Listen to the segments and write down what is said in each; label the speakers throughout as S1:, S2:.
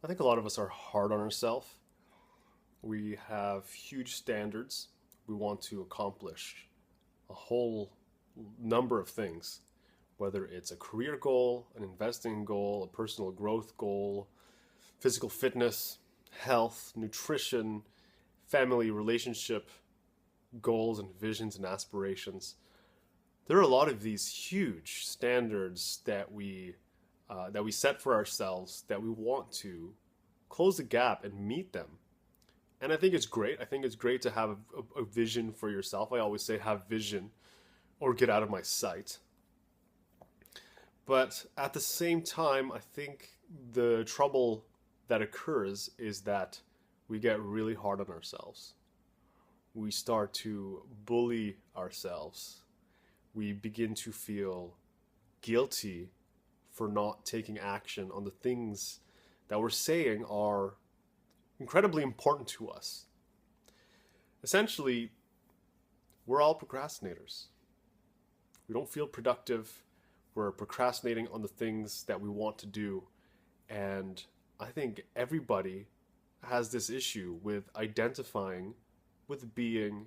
S1: I think a lot of us are hard on ourselves. We have huge standards. We want to accomplish a whole number of things, whether it's a career goal, an investing goal, a personal growth goal, physical fitness, health, nutrition, family relationship goals and visions and aspirations. There are a lot of these huge standards that we set for ourselves that we want to close the gap and meet them. And I think it's great. I think it's great to have a vision for yourself. I always say have vision or get out of my sight. But at the same time, I think the trouble that occurs is that we get really hard on ourselves. We start to bully ourselves. We begin to feel guilty for not taking action on the things that we're saying are incredibly important to us. Essentially, we're all procrastinators. We don't feel productive. We're procrastinating on the things that we want to do. And I think everybody has this issue with identifying with being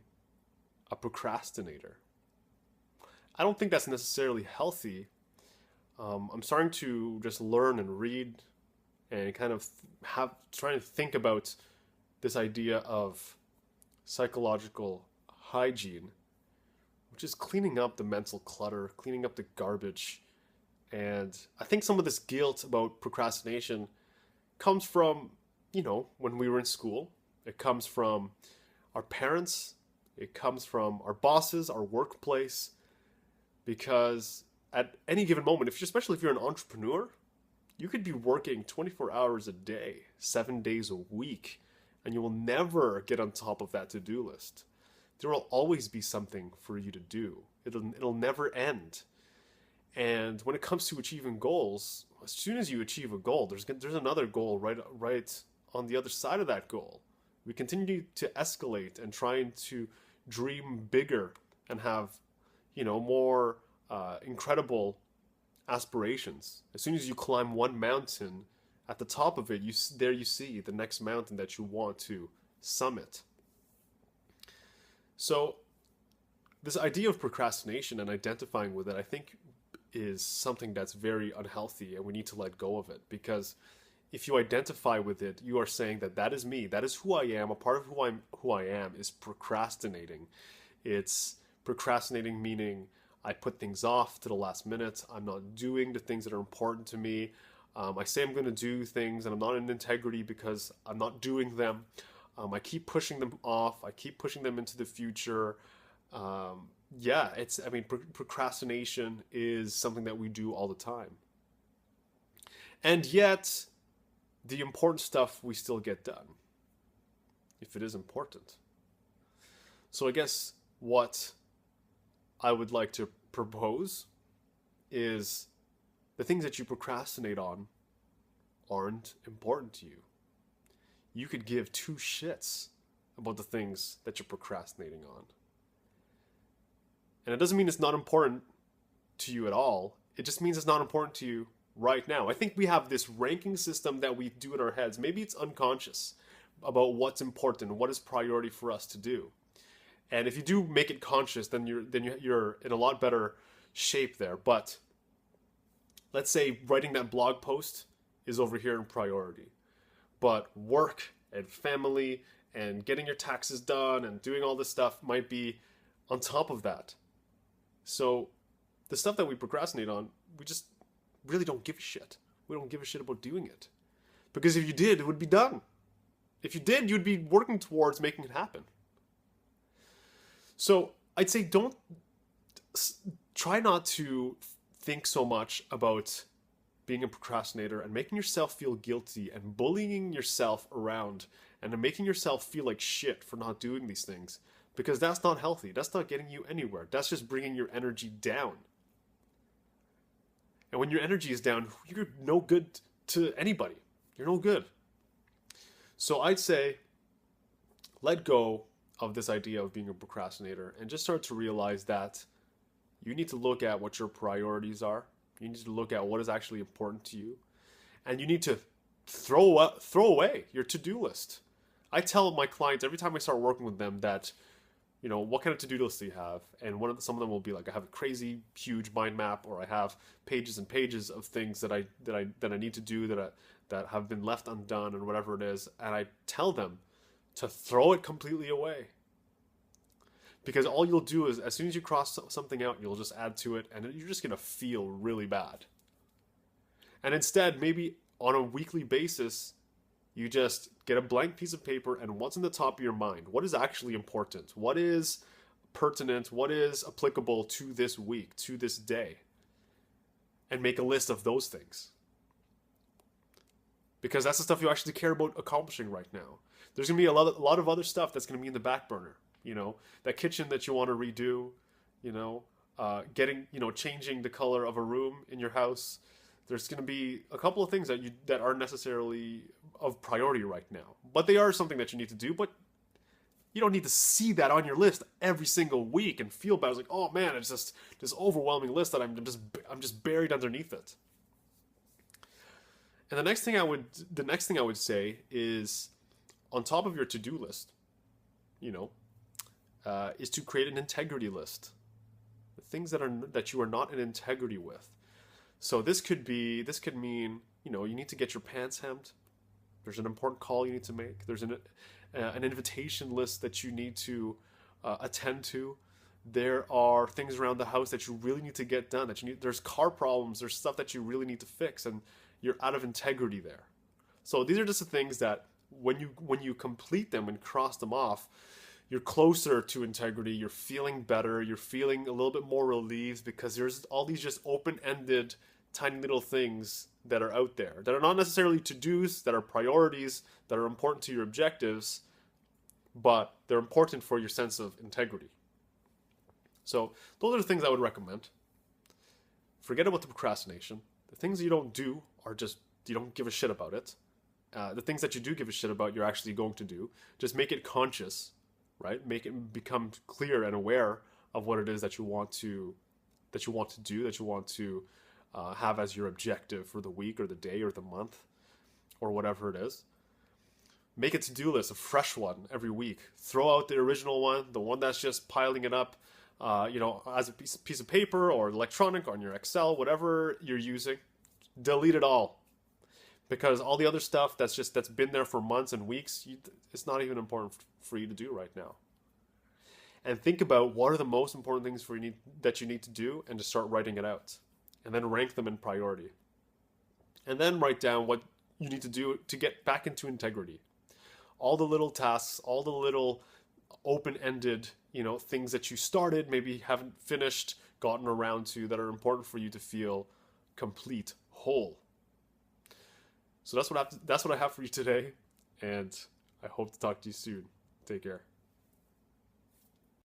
S1: a procrastinator. I don't think that's necessarily healthy. I'm starting to just learn and read and kind of trying to think about this idea of psychological hygiene, which is cleaning up the mental clutter, cleaning up the garbage. And I think some of this guilt about procrastination comes from, when we were in school. It comes from our parents. It comes from our bosses, our workplace. Because at any given moment, especially if you're an entrepreneur, you could be working 24 hours a day, 7 days a week, and you will never get on top of that to-do list. There will always be something for you to do. It'll never end. And when it comes to achieving goals, as soon as you achieve a goal, there's another goal right on the other side of that goal. We continue to escalate and trying to dream bigger and have, more incredible aspirations. As soon as you climb one mountain, at the top of it, you see the next mountain that you want to summit. So this idea of procrastination and identifying with it, I think, is something that's very unhealthy, and we need to let go of it. Because if you identify with it, you are saying that is me, that is who I am. A part of who I am is procrastinating. It's procrastinating meaning I put things off to the last minute. I'm not doing the things that are important to me. I say I'm going to do things and I'm not in integrity because I'm not doing them. I keep pushing them off. I keep pushing them into the future. Procrastination is something that we do all the time. And yet, the important stuff we still get done, if it is important. So I guess what I would like to propose is the things that you procrastinate on aren't important to you. You could give two shits about the things that you're procrastinating on. And it doesn't mean it's not important to you at all. It just means it's not important to you right now. I think we have this ranking system that we do in our heads. Maybe it's unconscious about what's important, what is priority for us to do. And if you do make it conscious, then you're in a lot better shape there. But let's say writing that blog post is over here in priority. But work and family and getting your taxes done and doing all this stuff might be on top of that. So the stuff that we procrastinate on, we just really don't give a shit. We don't give a shit about doing it. Because if you did, it would be done. If you did, you'd be working towards making it happen. So I'd say try not to think so much about being a procrastinator and making yourself feel guilty and bullying yourself around and making yourself feel like shit for not doing these things, because that's not healthy. That's not getting you anywhere. That's just bringing your energy down. And when your energy is down, you're no good to anybody. You're no good. So I'd say let go of this idea of being a procrastinator and just start to realize that you need to look at what your priorities are. You need to look at what is actually important to you. And you need to throw away your to-do list. I tell my clients every time I start working with them that, what kind of to-do list do you have? And some of them will be like, I have a crazy huge mind map, or I have pages and pages of things that I need to do that have been left undone, or whatever it is. And I tell them to throw it completely away. Because all you'll do is, as soon as you cross something out, you'll just add to it, and you're just going to feel really bad. And instead, maybe on a weekly basis, you just get a blank piece of paper, and what's in the top of your mind? What is actually important? What is pertinent? What is applicable to this week, to this day? And make a list of those things. Because that's the stuff you actually care about accomplishing right now. There's going to be a lot of other stuff that's going to be in the back burner. That kitchen that you want to redo, changing the color of a room in your house. There's going to be a couple of things that aren't necessarily of priority right now, but they are something that you need to do. But you don't need to see that on your list every single week and feel bad. It's like, oh man, it's just this overwhelming list that I'm just buried underneath it. And the next thing I would say is, on top of your to-do list, is to create an integrity list. The things that you are not in integrity with. So this could mean, you need to get your pants hemmed. There's an important call you need to make. There's an invitation list that you need to attend to. There are things around the house that you really need to get done. There's car problems. There's stuff that you really need to fix, and you're out of integrity there. So these are just the things that when you complete them and cross them off, you're closer to integrity. You're feeling better. You're feeling a little bit more relieved, because there's all these just open-ended, tiny little things that are out there that are not necessarily to-dos, that are priorities, that are important to your objectives, but they're important for your sense of integrity. So those are the things I would recommend. Forget about the procrastination. The things you don't do are just, you don't give a shit about it. The things that you do give a shit about, you're actually going to do. Just make it conscious, right? Make it become clear and aware of what it is that you want to do, that you want to have as your objective for the week or the day or the month or whatever it is. Make a to-do list, a fresh one every week. Throw out the original one, the one that's just piling it up, as a piece of paper or electronic on your Excel, whatever you're using. Delete it all. Because all the other stuff that's been there for months and weeks, it's not even important for you to do right now. And think about what are the most important things that you need to do, and just start writing it out. And then rank them in priority. And then write down what you need to do to get back into integrity. All the little tasks, all the little open-ended, things that you started, maybe haven't finished, gotten around to, that are important for you to feel complete, whole. So that's what I have for you today, and I hope to talk to you soon. Take care.